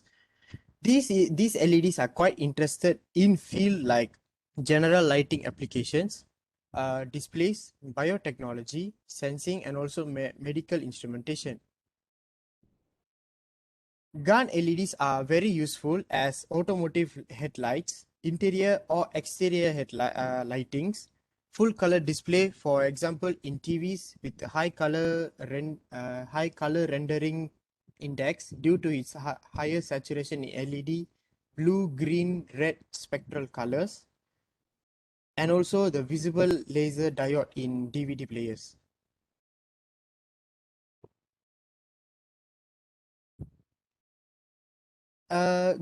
These LEDs are quite interested in field like general lighting applications, displays, biotechnology, sensing, and also medical instrumentation. GaN LEDs are very useful as automotive headlights, interior or exterior lightings, full color display, for example, in TVs with high color rendering index due to its higher saturation in LED, blue, green, red spectral colors, and also the visible laser diode in DVD players.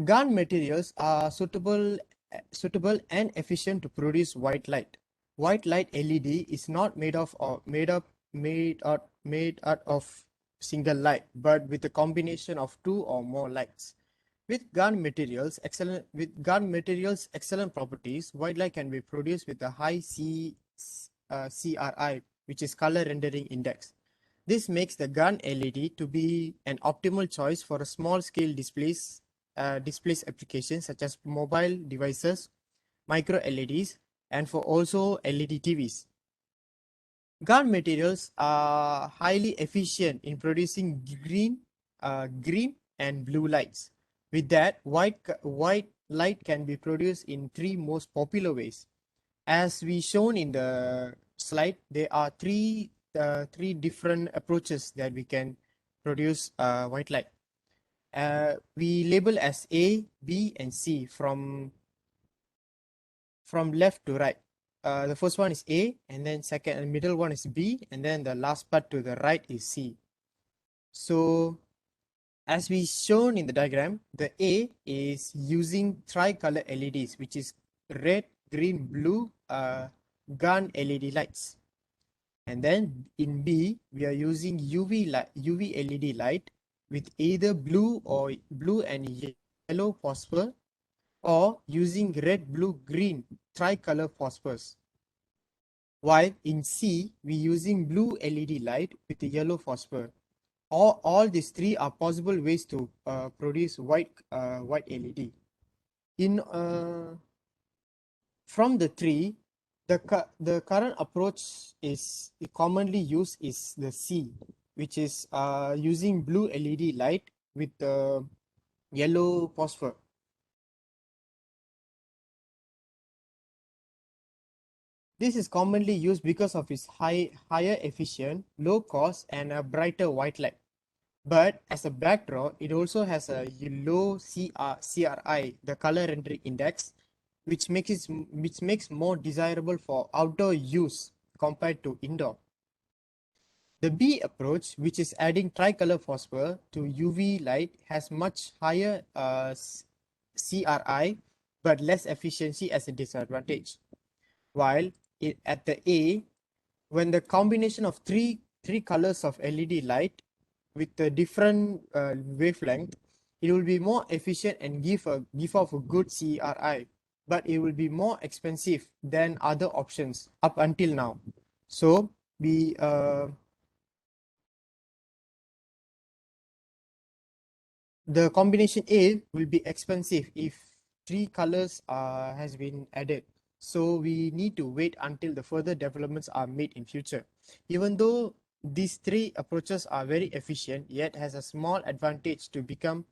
GaN materials are suitable and efficient to produce white light. White light LED is not made out of single light, but with a combination of 2 or more lights. With GaN materials excellent properties, white light can be produced with a high CRI, which is color rendering index. This makes the GaN LED to be an optimal choice for a small scale displays applications such as mobile devices, micro LEDs, and for also LED TVs. GaN materials are highly efficient in producing green and blue lights. With that, white light can be produced in 3 most popular ways. As we shown in the slide, there are three different approaches that we can produce white light. We label as A, B, and C from left to right. The first one is A, and then second and middle one is B, and then the last part to the right is C. So as we shown in the diagram, the A is using tricolor LEDs, which is red, green, blue GaN LED lights. And then in B, we are using UV LED light with either blue and yellow phosphor, or using red, blue, green tricolor phosphors. While in C, we using blue LED light with the yellow phosphor. All these 3 are possible ways to produce white LED. From the 3, the current approach is commonly used is the C, which is using blue LED light with the yellow phosphor. This is commonly used because of its higher efficient, low cost, and a brighter white light. But as a backdrop, it also has a low CRI, the color rendering index, which makes more desirable for outdoor use compared to indoor. The B approach, which is adding tricolor phosphor to UV light, has much higher CRI but less efficiency as a disadvantage. While at the A, when the combination of three colors of LED light with a different wavelength It will be more efficient and give off a good CRI, but it will be more expensive than other options up until now. So we the combination A will be expensive if 3 colors has been added. So we need to wait until the further developments are made in future. Even though these 3 approaches are very efficient, yet has a small advantage to become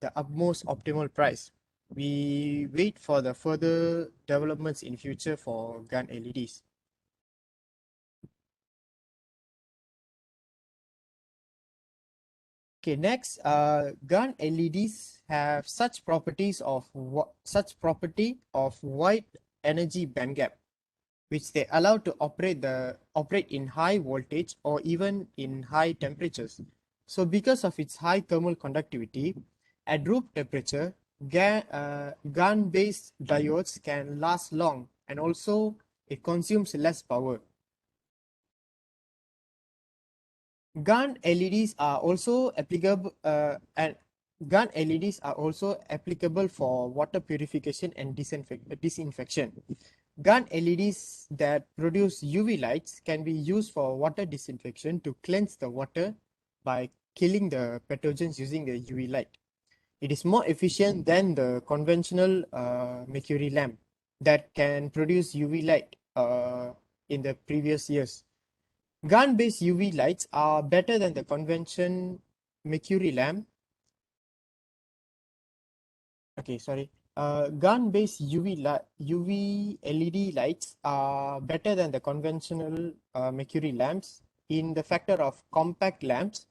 the utmost optimal price. We wait for the further developments in future for gun LEDs. Okay, next, gun LEDs have such property of wide energy band gap, which they allow to operate in high voltage or even in high temperatures. So because of its high thermal conductivity, at room temperature, gun-based diodes can last long, and also it consumes less power. Gun LEDs are also applicable for water purification and disinfection. Gun LEDs that produce UV lights can be used for water disinfection to cleanse the water by killing the pathogens using the UV light. It is more efficient than the conventional mercury lamp that can produce UV light in the previous years. Gun-based UV lights are better than the convention mercury lamp. Okay, sorry. Gun-based UV LED lights are better than the conventional mercury lamps in the factor of compact lamps,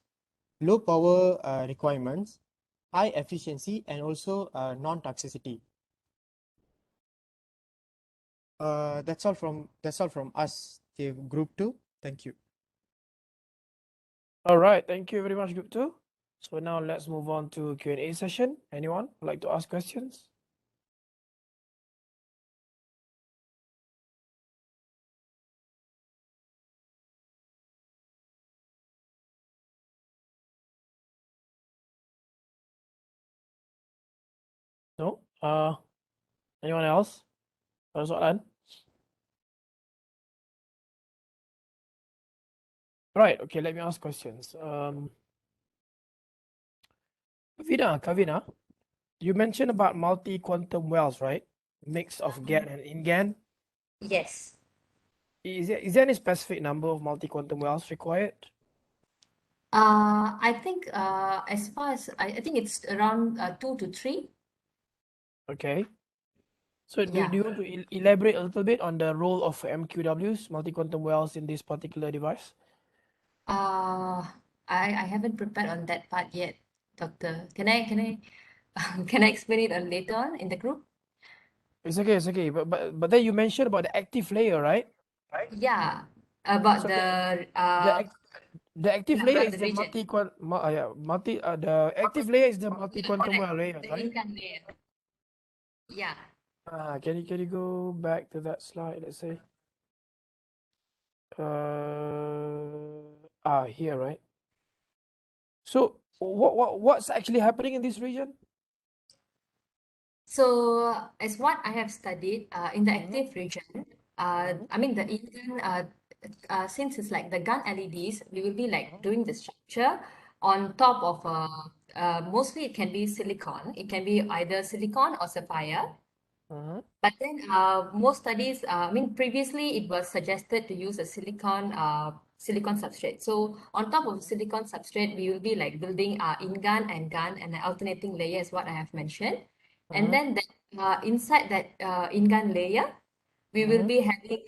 low power requirements, high efficiency, and also non-toxicity. That's all from us, Group 2. Thank you. All right, thank you very much, Group 2. So now let's move on to Q&A session. Anyone would like to ask questions? No? Anyone else? Ada soalan? Right, okay, let me ask questions. Kavina, you mentioned about multi-quantum wells, right? Mix of GAN and InGAN. Yes. Is there any specific number of multi-quantum wells required? I think as far as I think it's around 2 to 3. Okay. So Yeah. do you want to elaborate a little bit on the role of MQWs, multi-quantum wells, in this particular device? I haven't prepared on that part yet, Doctor. Can I can I explain it later on in the group? It's okay. But then you mentioned about the active layer, right? Yeah, about So the the active yeah, layer about is the the region. the active layer is the multi-quantum Correct. well layer, The right? income layer. Yeah. Can you go back to that slide? Let's say. Here, right? So what's actually happening in this region? So as what I have studied in the Mhm. active region, I mean the Indian since it's like the gun LEDs, we will be like doing the structure on top of mostly it can be silicon. It can be either silicon or sapphire. Mhm. But then most studies, I mean, previously it was suggested to use a silicon substrate. So on top of silicon substrate, we will be like building in-gun and gun and an alternating layer is what I have mentioned. And Mhm. then that, inside that in-gun layer, we will Mhm. be having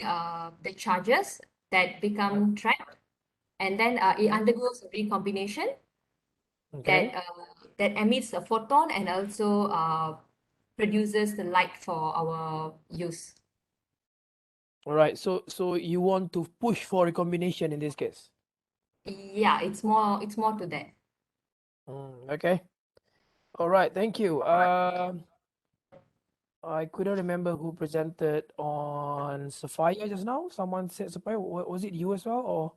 the charges that become trapped, and then it undergoes a recombination Okay. that emits a photon and also produces the light for our use. All right. So you want to push for recombination in this case? Yeah, it's more to that. Okay. All right. Thank you. I couldn't remember who presented on Sapphire just now. Someone said Sapphire. Was it you as well, or?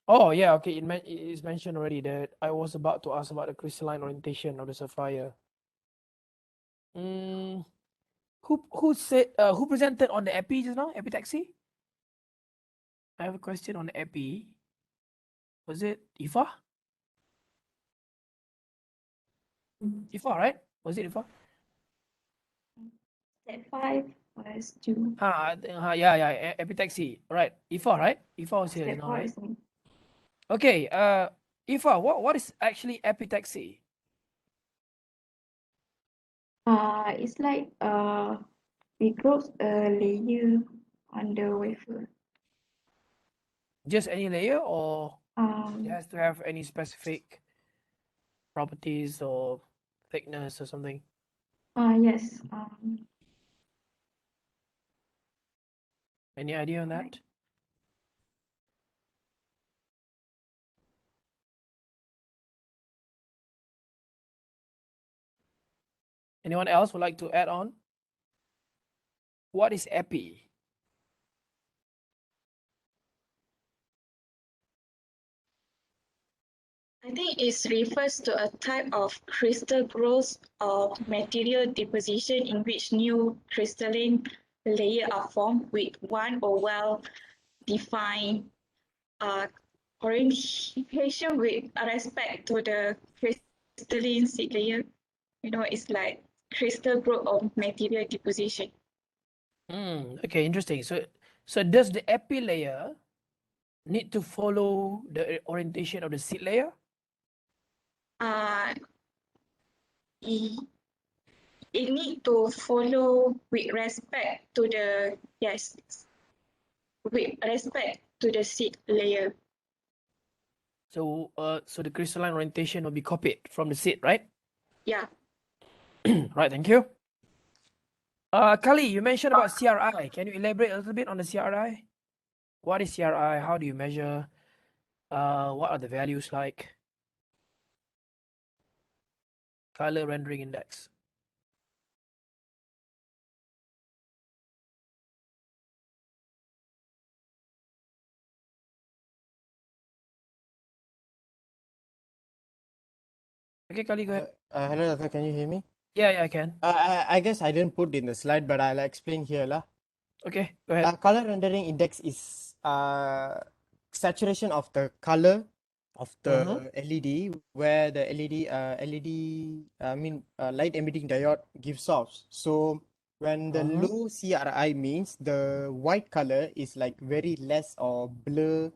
Oh yeah, okay. It is mentioned already that I was about to ask about the crystalline orientation of the sapphire. Mm, who presented on the epi just now? Epitaxy? I have a question on the epi. Was it Ifa? Ifa, right? Was it Ifa? Step 5 was 2. Yeah, epitaxy. Right. Ifa, right? Ifa was here just Step now, 4 right? is me. Okay. Ifa, what is actually epitaxy? It's like we grow a layer on the wafer. Just any layer, or it Um, has to have any specific properties or thickness or something? yes. Any idea on that? Right. Anyone else would like to add on? What is epi? I think it refers to a type of crystal growth or material deposition in which new crystalline layers are formed with one or well-defined orientation with respect to the crystalline seed layer. You know, it's like crystal growth or material deposition. Okay, interesting. So does the epi layer need to follow the orientation of the seed layer? It, it need to follow with respect to the with respect to the seed layer. So so the crystalline orientation will be copied from the seed, right? Yeah. Right, thank you. Kali, you mentioned about CRI. Can you elaborate a little bit on the CRI? What is CRI? How do you measure? What are the values like? Color rendering index. Okay, Kali, go ahead. Hello, Dr. Can you hear me? Yeah, I can. I guess I didn't put in the slide, but I'll explain here lah. Okay, go ahead. Color rendering index is saturation of the color of the LED, where the light emitting diode gives off. So when the low CRI means the white color is like very less or blur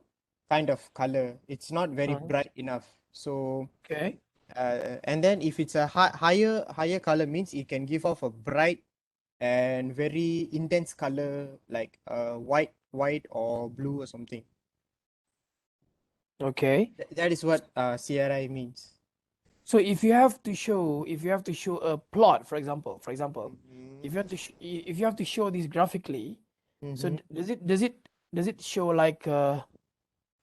kind of color. It's not very bright enough. So Okay. and then if it's a higher color means it can give off a bright and very intense color like white or blue or something. Okay. That is what CRI means. So if you have to show a plot, for example, if you have to show this graphically, so does it show like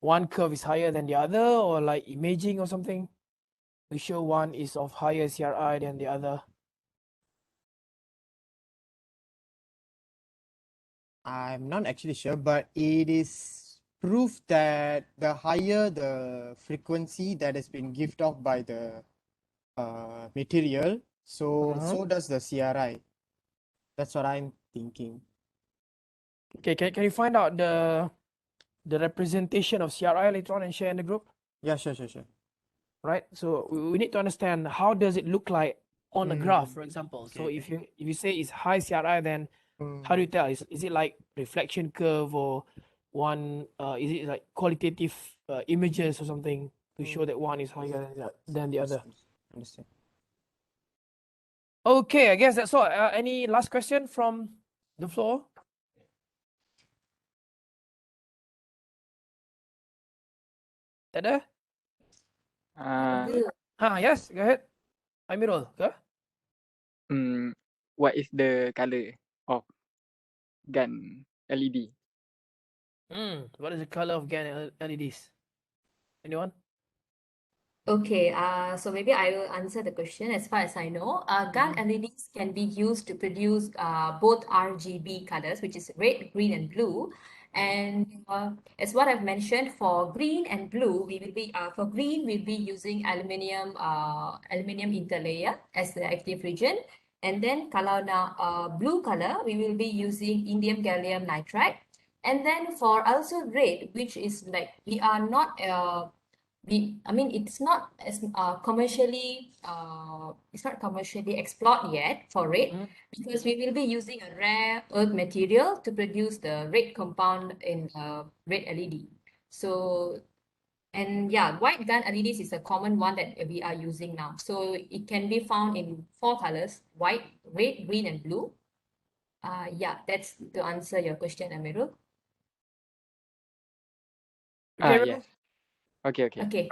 one curve is higher than the other, or like imaging or something? To show one is of higher CRI than the other. I'm not actually sure, but it is proof that the higher the frequency that has been given off by the material, so does the CRI. That's what I'm thinking. Okay, can you find out the representation of CRI later on and share in the group? Yeah, sure. Right. So we need to understand how does it look like on a graph, for example. So Okay. if you say it's high CRI, then how do you tell? Is it like reflection curve, or one? Is it like qualitative images or something to show that one is higher than the other? Understand. Okay, I guess that's all. Any last question from the floor? Ada? Yes, go ahead. Amirul, ke? What is the color of gun LED? What is the color of GAN LEDs? Anyone? Okay, so maybe I will answer the question. As far as I know, GAN LEDs can be used to produce both RGB colors, which is red, green, and blue, And as what I've mentioned, for green and blue, we will be for green we'll be using aluminium interlayer as the active region. And then kalau now blue color, we will be using indium gallium nitride. And then for also red, which is like we are not I mean it's not as commercially explored yet for red, because we will be using a rare earth material to produce the red compound in red LED. So, and yeah, white gun LEDs is a common one that we are using now. So it can be found in 4 colors: white, red, green, and blue. Yeah, that's to answer your question, Amirul. Okay, Yeah. Okay. Okay.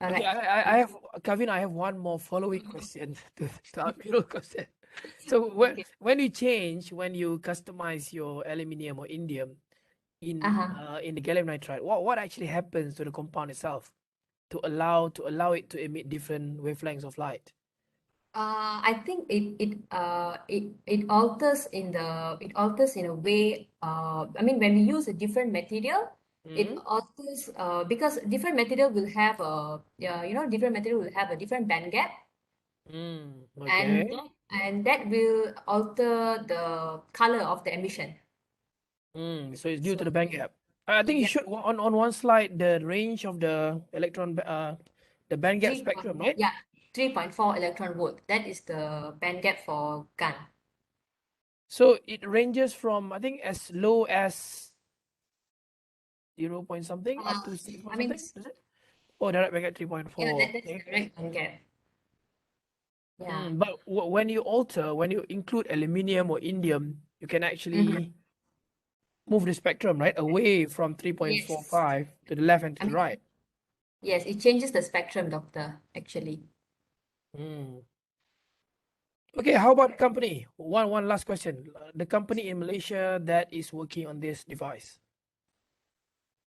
All okay. right. I have Kevin. I have one more following question to Amirul question. So Okay. when you customize your aluminium or indium in the gallium nitride, what actually happens to the compound itself to allow it to emit different wavelengths of light? I think it alters in a way. I mean, when we use a different material, it alters because different material will have a different material will have a different band gap, Okay. and that will alter the color of the emission. So it's due to So the band gap. I think you yeah, should on one slide the range of the electron the band gap 3. spectrum, right? 3.4 electron volt. That is the band gap for GaN. So it ranges from I think as low as 0 point something up to 6 point I mean, something, is it? Oh, direct band gap 3.4. yeah, that's Okay. correct band gap. Yeah. But when you include aluminium or indium, you can actually move the spectrum, right? Away from Yes. 3.45 to the left and to I the mean, right. yes, it changes the spectrum, doctor, actually. Okay, how about company? One last question. The company in Malaysia that is working on this device.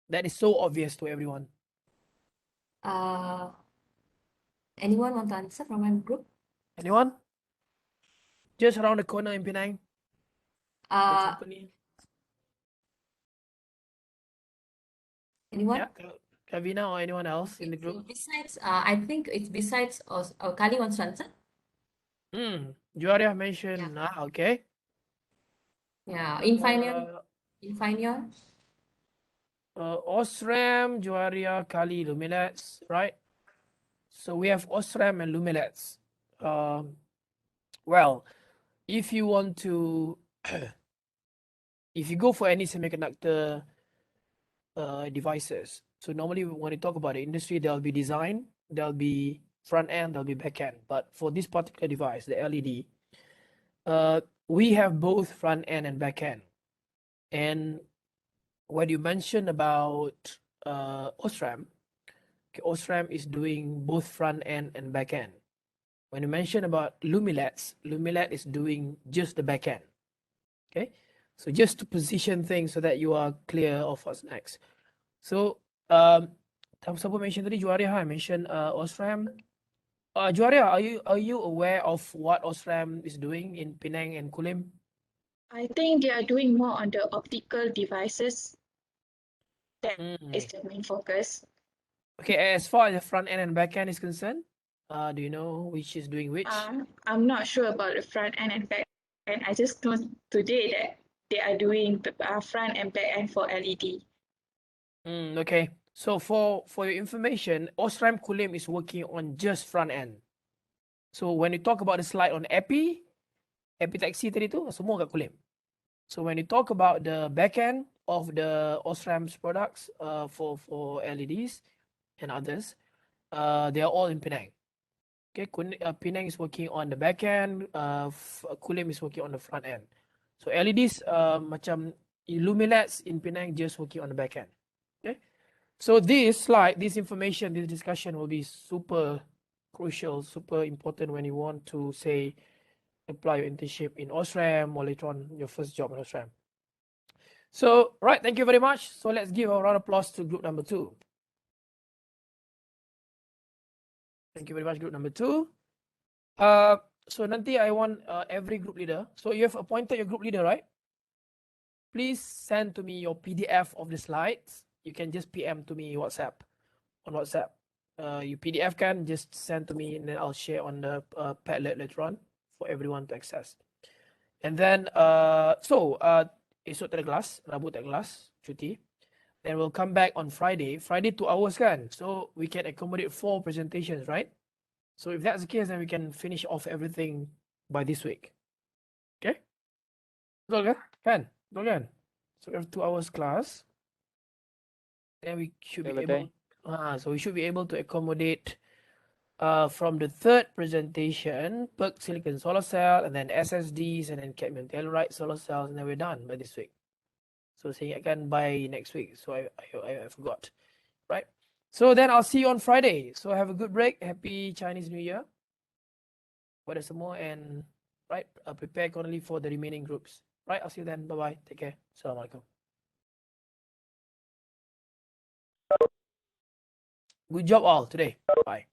That is so obvious to everyone. Anyone want to answer from my group? Anyone? Just around the corner in Penang. The company. Anyone? Yeah, Kavina or anyone else in the So group? besides, I think it's besides Kali wants to answer. Juaria mentioned. Okay. Yeah, Infineon. Osram, Juaria, Kali, Lumilets, right? So we have Osram and Lumilets. Well, if you want to, if you go for any semiconductor devices, so normally when you talk about the industry, there'll be design, there'll be front end, there'll be back end. But for this particular device, the LED, we have both front end and back end. And when you mentioned about Osram, okay, Osram is doing both front end and back end. When you mention about Lumilets, Lumilet is doing just the back end. Okay, so just to position things so that you are clear of what's next. So, siapa mention tadi Juaria? I mentioned Osram. Juaria, are you aware of what Osram is doing in Penang and Kulim? I think they are doing more on the optical devices. That is the main focus. Okay, as far as the front end and back end is concerned, do you know which is doing which? I'm not sure about the front end and back end. I just know today that they are doing the front and back end for LED. Okay, so for your information, Osram Kulim is working on just front end. So when you talk about the slide on epitaxy tadi tu, semua kat Kulim. So when you talk about the back end of the Osram's products for LEDs and others, they are all in Penang. Okay, Penang is working on the back end, Kulim is working on the front end. So LEDs macam Lumilets in Penang just working on the back end. Okay, so this slide, this information, this discussion will be super crucial, super important when you want to say apply your internship in Osram or later on your first job in Osram. So, right, thank you very much. So let's give a round of applause to group number 2. Thank you very much, group number 2. So nanti I want every group leader. So you have appointed your group leader, right? please send to me your PDF of the slides. You can just PM to me WhatsApp on WhatsApp. You PDF can just send to me, and then I'll share on the Padlet later on for everyone to access. And then esok tak ada kelas, Rabu tak ada kelas, cuti. Then we'll come back on Friday. Friday 2 hours kan, so we can accommodate 4 presentations, right? So if that's the case, then we can finish off everything by this week. Okay? Betul kan? Kan? Betul kan? So we have 2 hours class. Then we should be able. So we should be able to accommodate from the third presentation, PERC silicon solar cell, and then SSDs, and then cadmium telluride solar cells, and then we're done by this week. So saying again by next week. So I forgot, right? So then I'll see you on Friday. So have a good break. Happy Chinese New Year. Pada semua, and right, prepare accordingly for the remaining groups. Right, I'll see you then. Bye bye. Take care. Assalamualaikum. Good job all today. Bye.